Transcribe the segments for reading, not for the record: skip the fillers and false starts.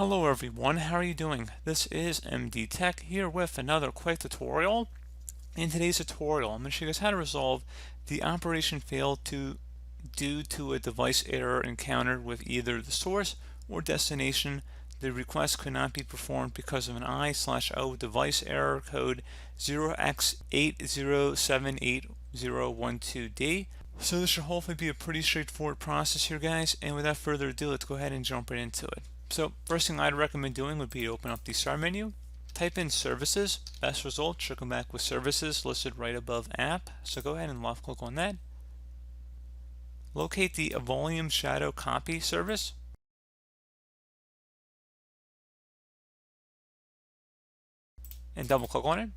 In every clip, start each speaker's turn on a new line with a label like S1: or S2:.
S1: Hello everyone, how are you doing? This is MD Tech here with another quick tutorial. In today's tutorial, I'm going to show you guys how to resolve the operation failed due to a device error encountered with either the source or destination. The request could not be performed because of an I/O device error code 0x8078012d. So this should hopefully be a pretty straightforward process here, guys, and without further ado, let's go ahead and jump right into it. So first thing I'd recommend doing would be to open up the start menu, type in services. Best result should come back with services listed right above app. So go ahead and left click on that. Locate the volume shadow copy service. And double click on it.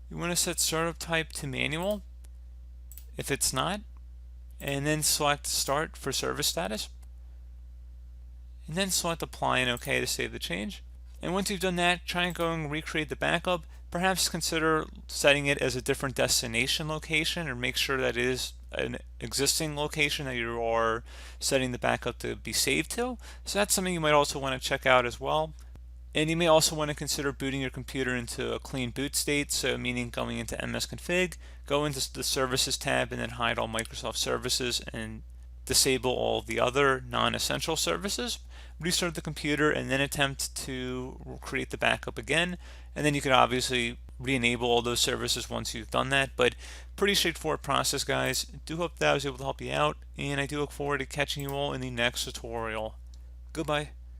S1: You want to set startup type to manual if it's not, and then select start for service status. And then select apply and OK to save the change. And once you've done that, try and go and recreate the backup. Perhaps consider setting it as a different destination location, or make sure that it is an existing location that you are setting the backup to be saved to. So that's something you might also want to check out as well. And you may also want to consider booting your computer into a clean boot state, so meaning going into msconfig, go into the services tab, and then hide all Microsoft services and disable all the other non-essential services. Restart the computer and then attempt to create the backup again, and then you can obviously re-enable all those services once you've done that. But pretty straightforward process, guys. Do hope that I was able to help you out, and I do look forward to catching you all in the next tutorial. Goodbye.